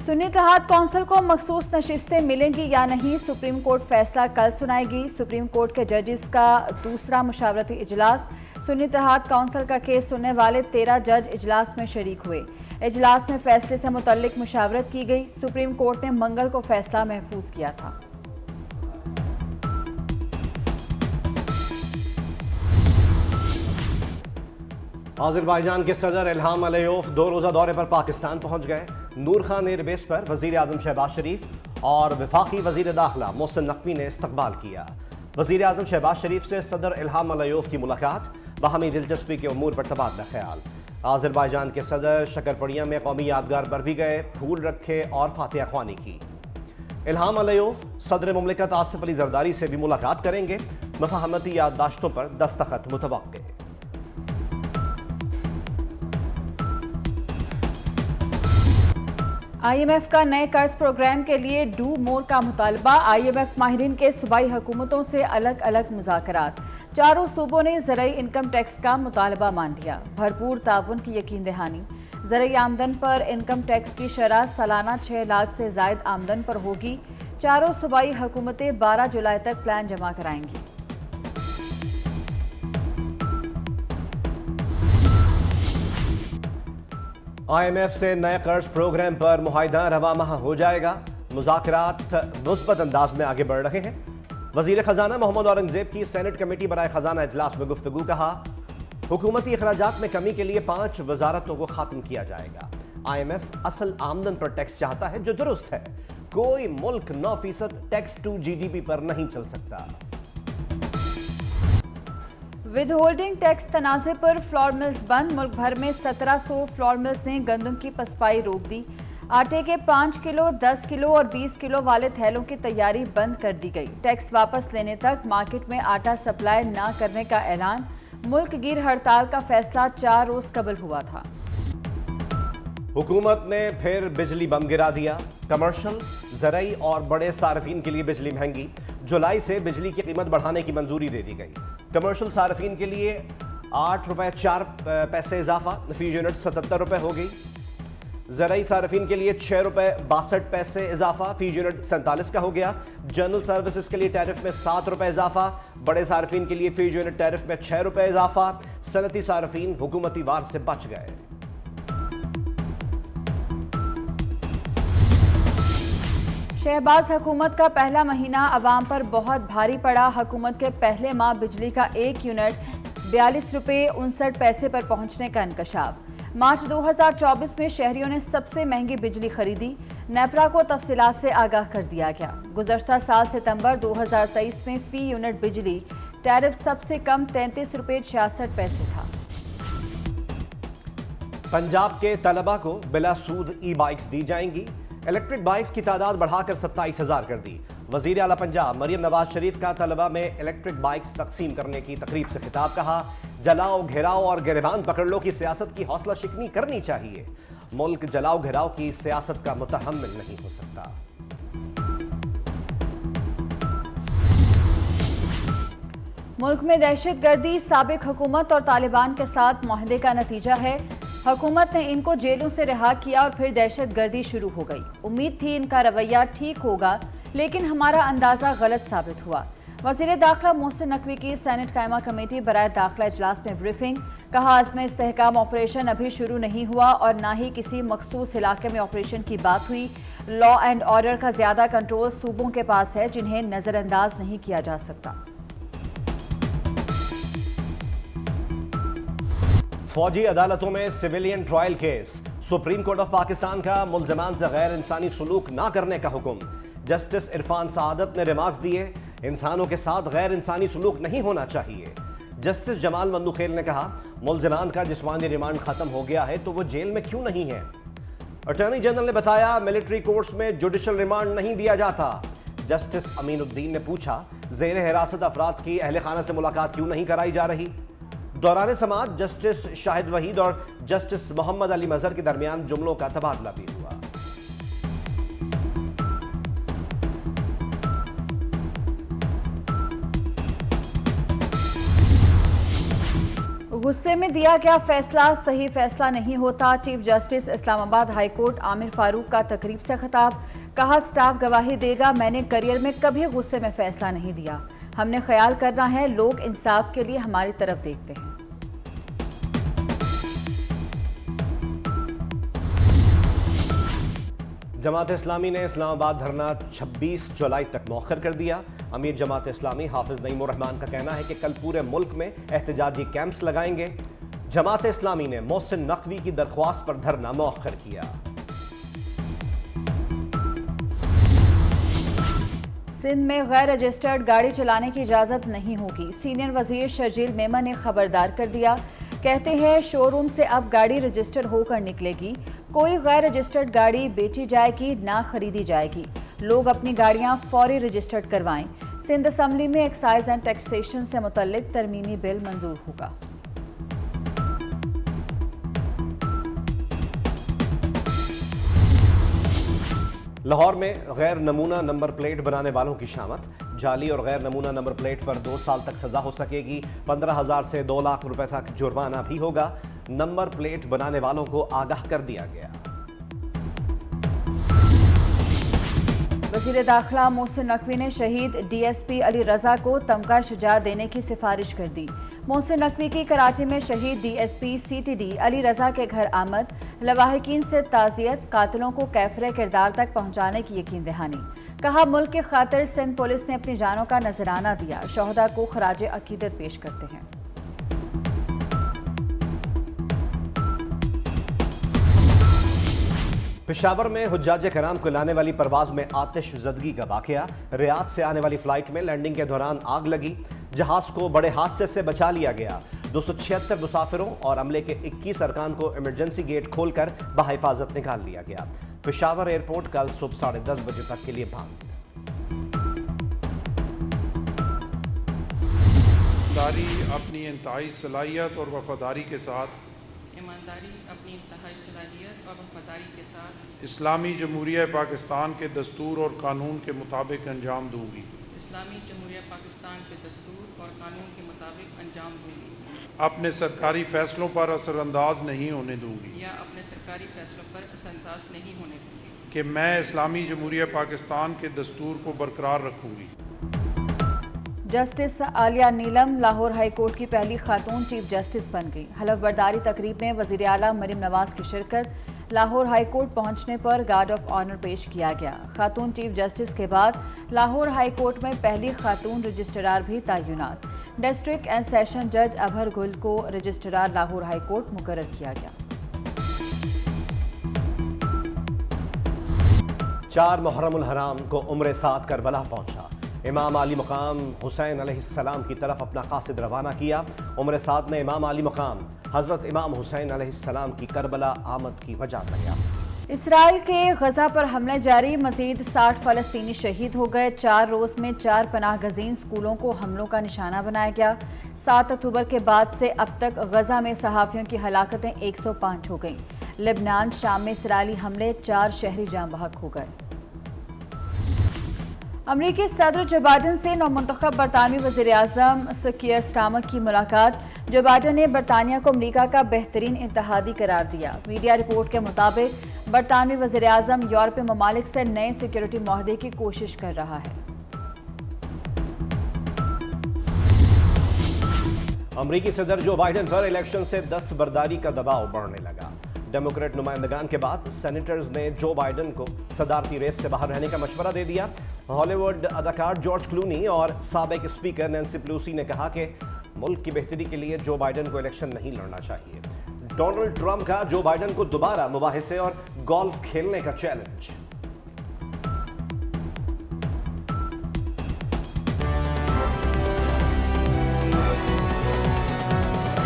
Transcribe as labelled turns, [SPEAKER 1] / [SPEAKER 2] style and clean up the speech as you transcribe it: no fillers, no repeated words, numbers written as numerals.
[SPEAKER 1] सुन्नी इत्तेहाद council को मखसूस नशिस्तें मिलेंगी या नहीं, सुप्रीम कोर्ट फैसला कल सुनाएगी। सुप्रीम कोर्ट के जजेस का दूसरा मुशावरती इजलास। सुन्नी इत्तेहाद कौंसिल का केस सुनने वाले 13 जज इजलास में शरीक हुए। इजलास में फैसले से मुतल्लिक मुशावरत की गई। सुप्रीम कोर्ट ने मंगल को फैसला महफूज किया था।
[SPEAKER 2] आज़रबाईजान के सदर इल्हाम अलियोव 2 रोज़ा दौरे पर पाकिस्तान पहुंच गए। नूर खान एयरबेस पर वज़ीर आज़म शहबाज शरीफ और वफाकी वज़ीर दाखिला मोहसिन नकवी ने इस्तकबाल किया। वज़ीर आज़म शहबाज शरीफ से सदर इल्हाम अलियोव की मुलाकात, बाहमी दिलचस्पी के उमूर पर तबादला ख्याल। आज़रबाईजान के सदर शकरपड़िया में कौमी यादगार पर भी गए, फूल रखे और फातिहा ख्वानी की। इल्हाम अलियोव सदर मुमलिकत आसिफ अली जरदारी से भी मुलाकात करेंगे। मफाहमती याददाश्तों पर दस्तखत मुतवक्के।
[SPEAKER 1] IMF का नए कर्ज प्रोग्राम के लिए डू मोर का मुतालबा। IMF माहिरीन के सूबाई हुकूमतों से अलग अलग मुज़ाकरात। चारों सूबों ने ज़रई इनकम टैक्स का मुतालबा मान लिया। भरपूर ताउन की यकीन दहानी। ज़रई आमदन पर इनकम टैक्स की शरह सालाना 6 लाख से ज़ायद आमदन पर होगी। चारों सूबाई हुकूमतें 12 जुलाई तक प्लान जमा कराएंगी।
[SPEAKER 2] IMF से नए कर्ज प्रोग्राम पर मुआहिदा रवा माह हो जाएगा। मुज़ाकरात मुस्बत अंदाज में आगे बढ़ रहे हैं। वज़ीर ख़जाना मोहम्मद औरंगज़ेब की सेनेट कमेटी बराए ख़जाना इजलास में गुफ्तगू। कहा, हुकूमती अखराजात में कमी के लिए 5 वजारतों को ख़त्म किया जाएगा। IMF असल आमदन पर टैक्स चाहता है जो दुरुस्त है। कोई मुल्क 9% टैक्स टू GDP पर नहीं चल सकता।
[SPEAKER 1] विद होल्डिंग टैक्स तनाज़े पर फ्लोर मिल्स बंद। मुल्क भर में 1700 फ्लोर मिल्स ने गंदम की पसपाई रोक दी। आटे के 5 किलो, 10 किलो और 20 किलो वाले थैलों की तैयारी बंद कर दी गई। टैक्स वापस लेने तक मार्केट में आटा सप्लाई न करने का ऐलान। मुल्क गिर हड़ताल का फैसला 4 रोज कबल हुआ था।
[SPEAKER 2] हुकूमत ने फिर बिजली बम गिरा दिया। कमर्शियल, ज़रई और बड़े सार्फिन के लिए बिजली महंगी। जुलाई से बिजली की कीमत बढ़ाने की मंजूरी दे दी गई। कमर्शियल सार्फिन के लिए 8 रुपए 4 पैसे इजाफा, फी यूनिट 77 रुपए हो गई। ज़रई सार्फिन के लिए 6 रुपए 62 पैसे इजाफा, फी यूनिट 47 का हो गया। जनरल सर्विसेज के लिए टैरिफ में 7 रुपए इजाफा। बड़े सार्फिन के लिए फी यूनिट टैरिफ में 6 रुपए इजाफा। सनती सार्फिन हुकूमती वार से बच गए।
[SPEAKER 1] शहबाज हुकूमत का पहला महीना अवाम पर बहुत भारी पड़ा। हुकूमत के पहले माह बिजली का 1 यूनिट 42 रुपये 59 पैसे पर पहुंचने का इंकशाफ। मार्च 2024 में शहरियों ने सबसे महंगी बिजली खरीदी। नेपरा को तफसीलात से आगाह कर दिया गया। गुज़श्ता साल सितंबर 2023 में फी यूनिट बिजली टैरिफ सबसे कम 33 रुपये 66 पैसे था।
[SPEAKER 2] पंजाब के तलबा को बिला सूद ई-बाइक्स दी जाएंगी। इलेक्ट्रिक बाइक्स की तादाद बढ़ाकर 27,000 कर दी। वज़ीर आला पंजाब मरियम नवाज शरीफ का तलबा में इलेक्ट्रिक बाइक्स तकसीम करने की तकरीब से खिताब। कहा, जलाओ घेराओ और गिरबान पकड़ लो की सियासत की हौसला शिकनी करनी चाहिए। मुल्क जलाओ घेराव की सियासत का मुतहम्मिल नहीं हो सकता।
[SPEAKER 1] मुल्क में दहशतगर्दी साबिक हुकूमत और तालिबान के साथ मुआहदे का नतीजा है। हुकूमत ने इनको जेलों से रिहा किया और फिर दहशतगर्दी शुरू हो गई। उम्मीद थी इनका रवैया ठीक होगा, लेकिन हमारा अंदाजा गलत साबित हुआ। वज़ीर दाखिला मोहसिन नकवी की सेनेट कायमा कमेटी बराए दाखिला इजलास में ब्रीफिंग। कहा, इसमें इस्तेहकाम ऑपरेशन अभी शुरू नहीं हुआ और ना ही किसी मखसूस इलाके में ऑपरेशन की बात हुई। लॉ एंड ऑर्डर का ज्यादा कंट्रोल सूबों के पास है, जिन्हें नजरअंदाज नहीं किया जा सकता।
[SPEAKER 2] फौजी अदालतों में civilian trial case. Supreme court of Pakistan का मुल्ज़िमान से गैर इंसानी सलूक ना करने का हुक्म। जस्टिस इरफान सादत ने रिमार्क्स दिए, इंसानों के साथ गैर इंसानी सलूक नहीं होना चाहिए। जस्टिस जमाल मंदुखेल ने कहा, मुल्ज़िमान का जिस्मानी रिमांड खत्म हो गया है तो वो जेल में क्यों नहीं है। अटॉर्नी जनरल ने बताया, मिलिट्री कोर्ट्स में जुडिशल रिमांड नहीं दिया जाता। जस्टिस अमीनुद्दीन ने पूछा, ज़ेर हिरासत अफराद की अहले खाना से मुलाकात क्यों नहीं कराई जा रही। दौरान समाअत जस्टिस शाहिद वहीद और जस्टिस मोहम्मद अली मजहर के दरमियान जुमलों का तबादला भी हुआ।
[SPEAKER 1] गुस्से में दिया गया फैसला सही फैसला नहीं होता। Chief justice Islamabad high court Aamir Farooq का तकरीब से खिताब। कहा, स्टाफ गवाही देगा, मैंने करियर में कभी गुस्से में फैसला नहीं दिया। हमने ख्याल करना है, लोग इंसाफ के लिए हमारी तरफ देखते हैं।
[SPEAKER 2] जमात इस्लामी ने इस्लामाबाद धरना 26 जुलाई तक मौखर कर दिया। अमीर जमात इस्लामी हाफिज नईमुर रहमान का कहना है कि कल पूरे मुल्क में एहतजाजी कैंप्स लगाएंगे। जमात इस्लामी ने मोहसिन नकवी की दरख्वास्त पर धरना मौखर किया।
[SPEAKER 1] सिंध में गैर रजिस्टर्ड गाड़ी चलाने की इजाजत नहीं होगी। सीनियर वजीर शर्जील मेमन ने खबरदार कर दिया। कहते हैं, शोरूम से अब गाड़ी रजिस्टर्ड होकर निकलेगी। कोई गैर रजिस्टर्ड गाड़ी बेची जाएगी, ना खरीदी जाएगी। लोग अपनी गाड़ियां फौरी रजिस्टर्ड करवाएं। सिंध असम्बली में एक्साइज एंड टैक्सेशन से मुतल्लिक तरमीमी बिल मंजूर होगा।
[SPEAKER 2] लाहौर में गैर नमूना नंबर प्लेट बनाने वालों की शामत। जाली और गैर नमूना नंबर प्लेट पर 2 साल तक सजा हो सकेगी। 15,000 से 2 लाख रुपए तक जुर्माना भी होगा। नंबर प्लेट बनाने वालों को आगाह कर दिया गया।
[SPEAKER 1] वज़ीर दाखिला मोहसिन नकवी ने शहीद DSP अली रजा को तमगा शुजाअत देने की सिफारिश कर दी। मोहसिन नकवी की कराची में शहीद DSP CTD अली रजा के घर आमद। लवाहिकीन से ताज़ियत, कातिलों को कैफरे किरदार तक पहुंचाने की यकीन दहानी। कहा, मुल्क की खातिर सिंध पुलिस ने अपनी जानों का नजराना दिया। शोहदा को खराज अकीदत पेश करते हैं।
[SPEAKER 2] पेशावर में हुज्जाज कराम को लाने वाली परवाज में आतिश ज़दगी का वाकया। रियाद से आने वाली फ्लाइट में लैंडिंग के दौरान आग लगी। जहाज को बड़े हादसे से बचा लिया गया। 276 मुसाफिरों और अमले के 21 अरकान को इमरजेंसी गेट खोलकर बहिफाजत निकाल लिया गया। पेशावर एयरपोर्ट कल सुबह 10:30 बजे तक के लिए बंद।
[SPEAKER 3] अपनी इंतहाई सलाहियत और वफादारी के साथ
[SPEAKER 4] ईमानदारी अपनी इंतहाई सलाहियत और वफादारी के साथ
[SPEAKER 3] इस्लामी जमहूरिया पाकिस्तान के दस्तूर और कानून के मुताबिक अंजाम दूंगी।
[SPEAKER 4] इस्लामी जमहूरिया पाकिस्तान के दस्तूर और कानून के मुताबिक अंजाम दूंगी।
[SPEAKER 3] अपने सरकारी फैसलों पर असरअंदाज नहीं होने दूंगी
[SPEAKER 4] या अपने सरकारी फैसलों पर असरअंदाज नहीं होने दूंगी
[SPEAKER 3] कि मैं इस्लामी जमहूरिया पाकिस्तान के दस्तूर को बरकरार रखूंगी।
[SPEAKER 1] जस्टिस आलिया नीलम लाहौर हाई कोर्ट की पहली खातून चीफ जस्टिस बन गई। हलफ बर्दारी तकरीब में वज़ीर आला मरीम नवाज की शिरकत। लाहौर हाई कोर्ट पहुंचने पर गार्ड ऑफ ऑनर पेश किया गया। खातून चीफ जस्टिस के बाद लाहौर हाई कोर्ट में पहली खातून रजिस्ट्रार भी तैनात। डिस्ट्रिक्ट एंड सेशन जज अभर गुल को रजिस्ट्रार लाहौर हाई कोर्ट मुकर्रर किया गया।
[SPEAKER 2] 4 मुहर्रमुल हराम को उम्रे साथ करबला पहुंचा। इमाम आली मकाम हुसैन अलैहिस्सलाम की तरफ अपना कासिद रवाना किया। उम्र साथ ने इमाम आली मकाम हजरत इमाम हुसैन अलैहिस्सलाम की करबला आमद की वजह बताया।
[SPEAKER 1] इसराइल के गजा पर हमले जारी। मजीद 60 फलस्तीनी शहीद हो गए। 4 रोज में 4 पनाह गजीन स्कूलों को हमलों का निशाना बनाया गया। 7 अक्टूबर के बाद से अब तक गजा में सहाफ़ियों की हलाकतें 105 हो गईं। लेबनान शाम में इसराइली हमले 4 शहरी जाँ बहक हो गए। अमरीकी सदर जो बाइडन से नौमुंतखब बरतानवी वज़ीर आज़म सर कीयर स्टारमर की मुलाकात। जो बाइडन ने बरतानिया को अमरीका का बेहतरीन इत्तेहादी करार दिया। मीडिया रिपोर्ट के मुताबिक बरतानवी वज़ीर आज़म यूरोपीय ममालिक से नए सिक्योरिटी मुआहदे की कोशिश कर रहा है।
[SPEAKER 2] अमरीकी सदर जो बाइडन पर इलेक्शन से दस्तबरदारी का दबाव बढ़ने लगा। डेमोक्रेट नुमाइंदगान के बाद सेनेटर्स ने जो बाइडन को सदारती रेस से बाहर रहने का मशवरा दे दिया। हॉलीवुड अदाकार जॉर्ज क्लूनी और साबिक स्पीकर नैन्सी पेलोसी ने कहा कि मुल्क की बेहतरी के लिए जो बाइडन को इलेक्शन नहीं लड़ना चाहिए। डोनाल्ड ट्रंप का जो बाइडन को दोबारा मुबाहिसे और गोल्फ खेलने का चैलेंज।